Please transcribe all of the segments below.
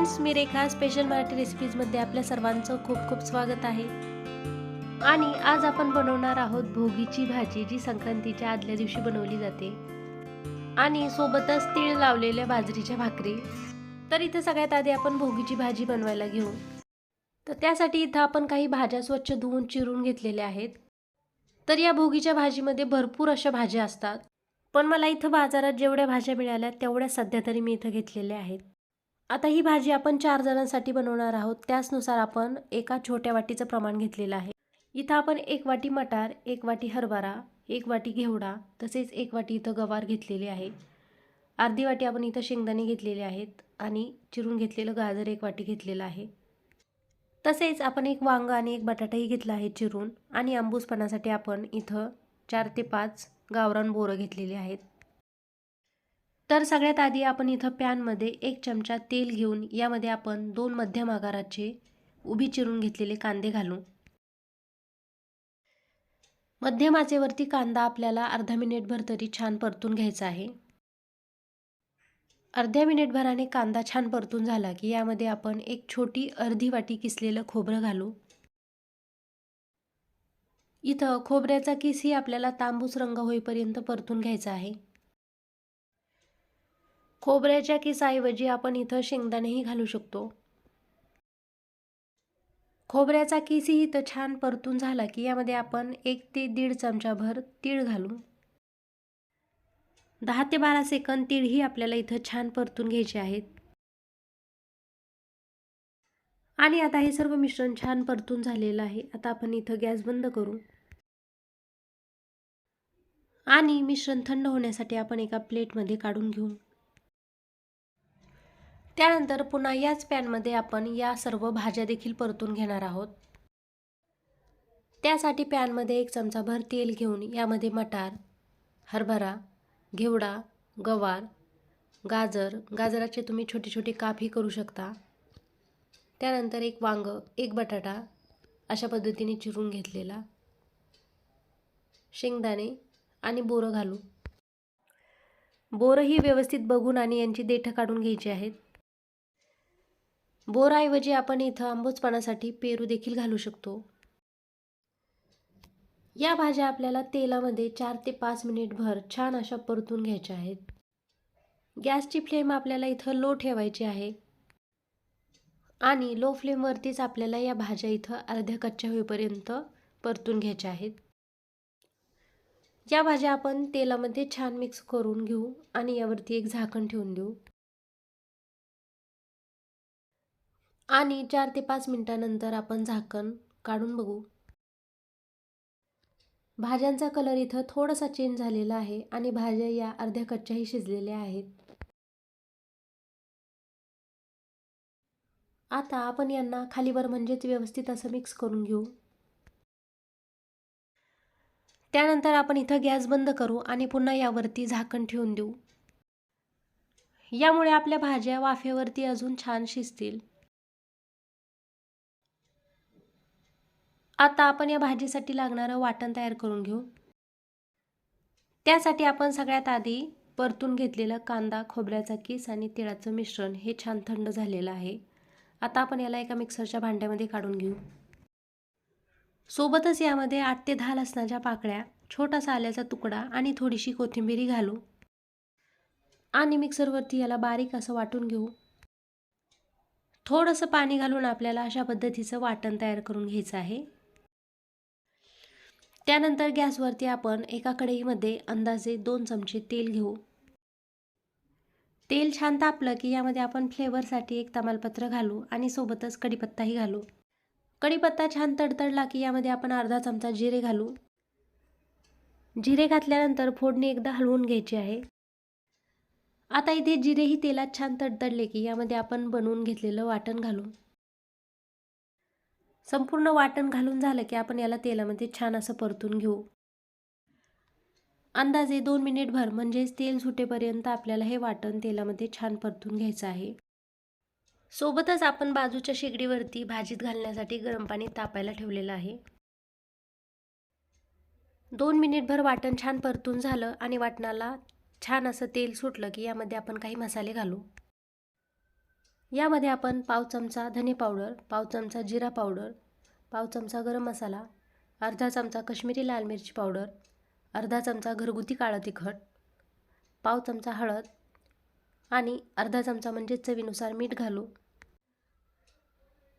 Friends, मी रेखा special Marathi रेसिपीजमध्ये आपल्या सर्वांचं खूप खूप स्वागत आहे. आणि आज आपण बनवणार आहोत भोगीची भाजी, जी संक्रांतीच्या आदल्या दिवशी बनवली जाते. आणि सोबतच तीळ लावलेल्या बाजरीच्या भाकरी. तर इथे सगळ्यात आधी आपण भोगीची भाजी बनवायला घेऊ. तर त्यासाठी इथं आपण काही भाज्या स्वच्छ धुवून चिरून घेतलेल्या आहेत. तर या भोगीच्या भाजीमध्ये भरपूर अशा भाज्या असतात, पण मला इथं बाजारात जेवढ्या भाज्या मिळाल्या तेवढ्या सध्या तरी मी इथं घेतलेल्या आहेत. आता ही भाजी आपण 4 जणांसाठी बनवणार आहोत. त्याचनुसार आपण एका छोट्या वाटीचं प्रमाण घेतलेलं आहे. इथं आपण 1 वाटी मटार, 1 वाटी हरभरा, 1 वाटी घेवडा, तसेच 1 वाटी इथं गवार घेतलेली आहे. अर्धी वाटी आपण इथं शेंगदाणे घेतलेले आहेत आणि चिरून घेतलेलं गाजर 1 वाटी घेतलेलं आहे. तसेच आपण 1 वांग आणि 1 बटाटाही घेतला आहे चिरून. आणि आंबूसपणासाठी आपण इथं 4 ते 5 गावरान बोरं घेतलेली आहेत. तर सगळ्यात आधी आपण इथं पॅनमध्ये 1 चमचा तेल घेऊन यामध्ये आपण 2 मध्यम आकाराचे उभी चिरून घेतलेले कांदे घालू. मध्यम आचेवरती कांदा आपल्याला अर्धा मिनिटभर तरी छान परतून घ्यायचा आहे. अर्ध्या मिनिटभराने कांदा छान परतून झाला की यामध्ये आपण एक छोटी अर्धी वाटी किसलेलं खोबरं घालू. इथं खोबऱ्याचा किसही आपल्याला तांबूस रंग होईपर्यंत परतून घ्यायचा आहे. खोबऱ्याच्या किसाऐवजी आपण इथं शेंगदाणेही घालू शकतो. खोबऱ्याचा किसही इथं छान परतून झाला की यामध्ये आपण 1 ते 1.5 चमचाभर तीळ घालू. 10 ते 12 सेकंद तीळही आपल्याला इथं छान परतून घ्यायचे आहेत. आणि आता हे सर्व मिश्रण छान परतून झालेलं आहे. आता आपण इथं गॅस बंद करू. आणि मिश्रण थंड होण्यासाठी आपण एका प्लेटमध्ये काढून घेऊ. त्यानंतर पुन्हा याच पॅनमध्ये आपण या सर्व भाज्या देखील परतून घेणार आहोत. त्यासाठी पॅनमध्ये 1 चमचाभर तेल घेऊन यामध्ये मटार, हरभरा, घेवडा, गवार, गाजराचे तुम्ही छोटे छोटे कापही करू शकता. त्यानंतर 1 वांग, 1 बटाटा अशा पद्धतीने चिरून घेतलेला, शेंगदाणे आणि बोरं घालू. बोरंही व्यवस्थित बघून आणि यांची देठं काढून घ्यायची आहेत. बोराऐवजी आपण इथं आंबूसपणासाठी पेरू देखील घालू शकतो. या भाज्या आपल्याला तेलामध्ये 4 ते 5 मिनिटभर छान अशा परतून घ्यायच्या आहेत. गॅसची फ्लेम आपल्याला इथं लो ठेवायची आहे. आणि लो फ्लेमवरतीच आपल्याला या भाज्या इथं अर्ध्या कच्च्या होईपर्यंत परतून घ्यायच्या आहेत. या भाज्या आपण तेलामध्ये छान मिक्स करून घेऊ आणि यावरती एक झाकण ठेवून देऊ. आणि 4 ते 5 मिनिटांनंतर आपण झाकण काढून बघू. भाज्यांचा कलर इथं थोडासा चेंज झालेला आहे आणि भाज्या या अर्ध्या कच्च्याही शिजलेल्या आहेत. आता आपण यांना खालीवर म्हणजेच व्यवस्थित असं मिक्स करून घेऊ. त्यानंतर आपण इथं गॅस बंद करू आणि पुन्हा यावरती झाकण ठेवून देऊ. यामुळे आपल्या भाज्या वाफेवरती अजून छान शिजतील. आता आपण या भाजीसाठी लागणारं वाटण तयार करून घेऊ. त्यासाठी आपण सगळ्यात आधी परतून घेतलेलं कांदा, खोबऱ्याचा किस आणि तिळाचं मिश्रण हे छान थंड झालेलं आहे. आता आपण याला एका मिक्सरच्या भांड्यामध्ये काढून घेऊ. सोबतच यामध्ये 8 ते 10 लसणाच्या पाकळ्या, छोटासा आल्याचा तुकडा आणि थोडीशी कोथिंबीर घालू. आणि मिक्सरवरती याला बारीक असं वाटून घेऊ. थोडंसं पाणी घालून आपल्याला अशा पद्धतीचं वाटण तयार करून घ्यायचं आहे. त्यानंतर गॅसवरती आपण एका कढईमध्ये अंदाजे 2 चमचे तेल घेऊ. तेल छान तापलं की यामध्ये आपण फ्लेवरसाठी 1 तमालपत्र घालू आणि सोबतच कढीपत्ताही घालू. कढीपत्ता छान तडतडला की यामध्ये आपण अर्धा चमचा जिरे घालू. जिरे घातल्यानंतर फोडणी एकदा हलवून घ्यायची आहे. आता इथे जिरेही तेलात छान तडतडले की यामध्ये आपण बनवून घेतलेलं वाटण घालू. संपूर्ण वाटण घालून झालं की आपण याला तेलामध्ये छान असं परतून घेऊ. अंदाजे 2 मिनिटभर म्हणजेच तेल सुटेपर्यंत आपल्याला हे वाटण तेलामध्ये छान परतून घ्यायचं आहे. सोबतच आपण बाजूच्या शेगडीवरती भाजीत घालण्यासाठी गरम पाणी तापायला ठेवलेलं आहे. 2 मिनिटभर वाटण छान परतून झालं आणि वाटणाला छान असं तेल सुटलं की यामध्ये आपण काही मसाले घालू. यामध्ये आपण पाव चमचा धने पावडर, पाव चमचा जिरा पावडर, पाव चमचा गरम मसाला, अर्धा चमचा काश्मीरी लाल मिरची पावडर, अर्धा चमचा घरगुती काळं तिखट, पाव चमचा हळद आणि अर्धा चमचा म्हणजे चवीनुसार मीठ घालू।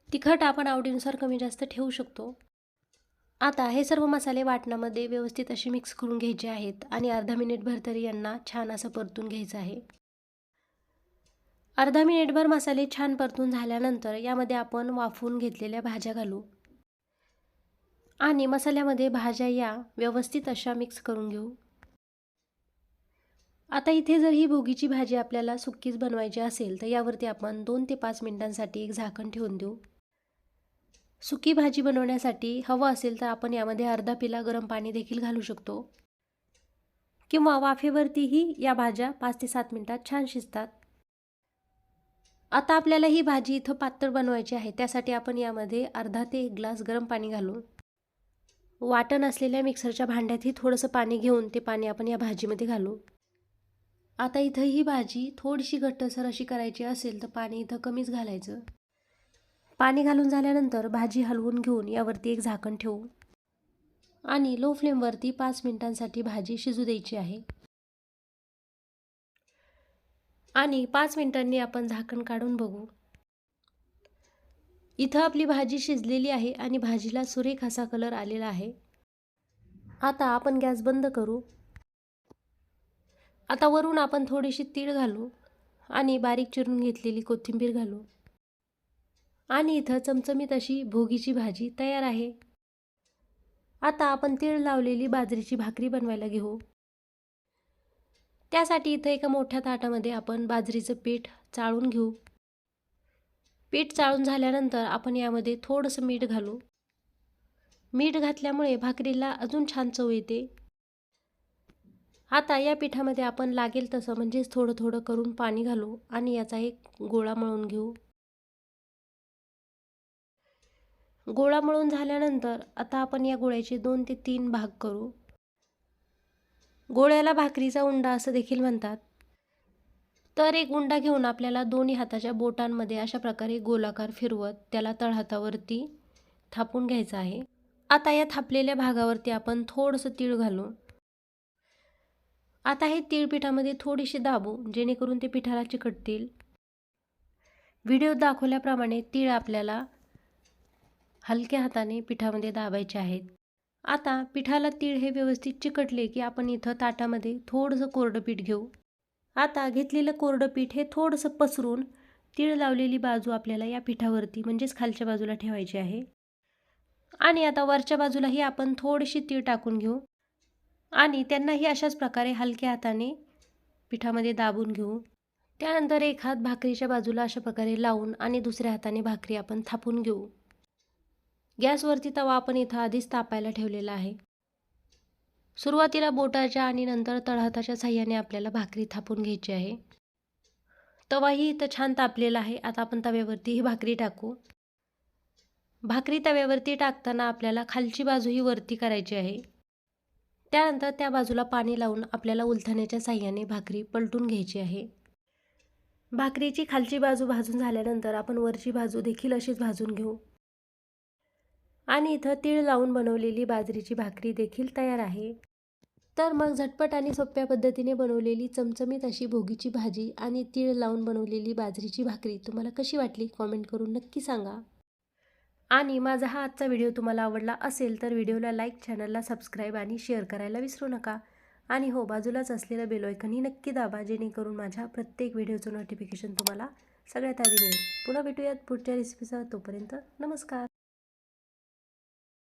तिखट आपण आवडीनुसार कमी जास्त ठेवू शकतो। आता हे सर्व मसाले वाटणामध्ये व्यवस्थित असे मिक्स करून घ्यायचे आहेत आणि अर्धा मिनिटभर तरी यांना छान असं परतून घ्यायचं आहे। अर्धा मिनिटभर मसाले छान परतून झाल्यानंतर यामध्ये आपण वाफवून घेतलेल्या भाज्या घालू आणि मसाल्यामध्ये भाज्या या व्यवस्थित अशा मिक्स करून घेऊ। आता इथे जर ही भोगीची भाजी आपल्याला सुक्कीच बनवायची असेल तर यावरती आपण 2 ते 5 मिनिटांसाठी एक झाकण ठेवून देऊ। सुकी भाजी बनवण्यासाठी हवं असेल तर आपण यामध्ये अर्धा पिला गरम पाणी देखील घालू शकतो किंवा वाफेवरतीही या भाज्या 5 ते 7 मिनिटात छान शिजतात। आता आपल्याला ही भाजी इथं पातळ बनवायची आहे, त्यासाठी आपण यामध्ये अर्धा ते 1 ग्लास गरम पाणी घालू। वाटण असलेल्या मिक्सरच्या भांड्यातही थोडंसं पाणी घेऊन ते पाणी आपण या भाजीमध्ये घालू। आता इथं ही भाजी थोडीशी घट्टसर अशी करायची असेल तर पाणी इथं कमीच घालायचं। पाणी घालून झाल्यानंतर भाजी हलवून घेऊन यावरती एक झाकण ठेवू आणि लो फ्लेमवरती 5 मिनिटांसाठी भाजी शिजू द्यायची आहे। आणि 5 मिनिटांनी आपण झाकण काढून बघू। इथं आपली भाजी शिजलेली आहे आणि भाजीला सुरेख असा कलर आलेला आहे। आता आपण गॅस बंद करू। आता वरून आपण थोडीशी तीळ घालू आणि बारीक चिरून घेतलेली कोथिंबीर घालू आणि इथं चमचमीत अशी भोगीची भाजी तयार आहे। आता आपण तीळ लावलेली बाजरीची भाकरी बनवायला घेऊ। त्यासाठी इथं एका मोठ्या ताटामध्ये आपण बाजरीचं पीठ चाळून घेऊ। पीठ चाळून झाल्यानंतर आपण यामध्ये थोडंसं मीठ घालू। मीठ घातल्यामुळे भाकरीला अजून छान चव येते। आता या पिठामध्ये आपण लागेल तसं म्हणजेच थोडं थोडं करून पाणी घालू आणि याचा एक गोळा मळून घेऊ। गोळा मळून झाल्यानंतर आता आपण या गोळ्याचे 2 ते 3 भाग करू। गोळ्याला भाकरीचा उंडा असं देखील म्हणतात। तर एक उंडा घेऊन आपल्याला दोन्ही हाताच्या बोटांमध्ये अशा प्रकारे गोलाकार फिरवत त्याला तळहातावरती थापून घ्यायचं आहे। आता या थापलेल्या भागावरती आपण थोडंसं तीळ घालू। आता हे तीळ पिठामध्ये थोडीशी दाबू जेणेकरून ते पिठाला चिकटतील। व्हिडिओ दाखवल्याप्रमाणे तीळ आपल्याला हलक्या हाताने पिठामध्ये दाबायचे आहेत। आता पिठाला तीळ हे व्यवस्थित चिकटले की आपण इथं ताटामध्ये थोडंसं कोरडं पीठ घेऊ। आता घेतलेलं कोरडं पीठ हे थोडंसं पसरून तीळ लावलेली बाजू आपल्याला या पिठावरती म्हणजेच खालच्या बाजूला ठेवायची आहे आणि आता वरच्या बाजूलाही आपण थोडीशी तीळ टाकून घेऊ आणि त्यांनाही अशाच प्रकारे हलक्या हाताने पिठामध्ये दाबून घेऊ। त्यानंतर एक हात भाकरीच्या बाजूला अशा प्रकारे लावून आणि दुसऱ्या हाताने भाकरी आपण थापून घेऊ। गॅसवरती तवा आपण इथं आधीच तापायला ठेवलेला आहे। सुरुवातीला बोटाच्या आणि नंतर तळहाताच्या साहाय्याने आपल्याला भाकरी थापून घ्यायची आहे। तवाही इथं छान तापलेला आहे। आता आपण तव्यावरती ही भाकरी टाकू। भाकरी तव्यावरती टाकताना आपल्याला खालची बाजूही वरती करायची आहे। त्यानंतर त्या बाजूला पाणी लावून आपल्याला उलथण्याच्या साहाय्याने भाकरी पलटून घ्यायची आहे। भाकरीची खालची बाजू भाजून झाल्यानंतर आपण वरची बाजू देखील अशीच भाजून घेऊ आणि इथं तीळ लावून बनवलेली बाजरीची भाकरी देखील तयार आहे। तर मग झटपट आणि सोप्या पद्धतीने बनवलेली चमचमीत अशी भोगीची भाजी आणि तीळ लावून बनवलेली बाजरीची भाकरी तुम्हाला कशी वाटली कॉमेंट करून नक्की सांगा। आणि माझा हा आजचा व्हिडिओ तुम्हाला आवडला असेल तर व्हिडिओला लाईक, चॅनलला सबस्क्राईब आणि शेअर करायला विसरू नका। आणि हो, बाजूलाच असलेलं बेल आयकॉनही नक्की दाबा जेणेकरून माझ्या प्रत्येक व्हिडिओचं नोटिफिकेशन तुम्हाला सगळ्यात आधी मिळेल। पुन्हा भेटूयात पुढच्या रेसिपीसह, तोपर्यंत नमस्कार।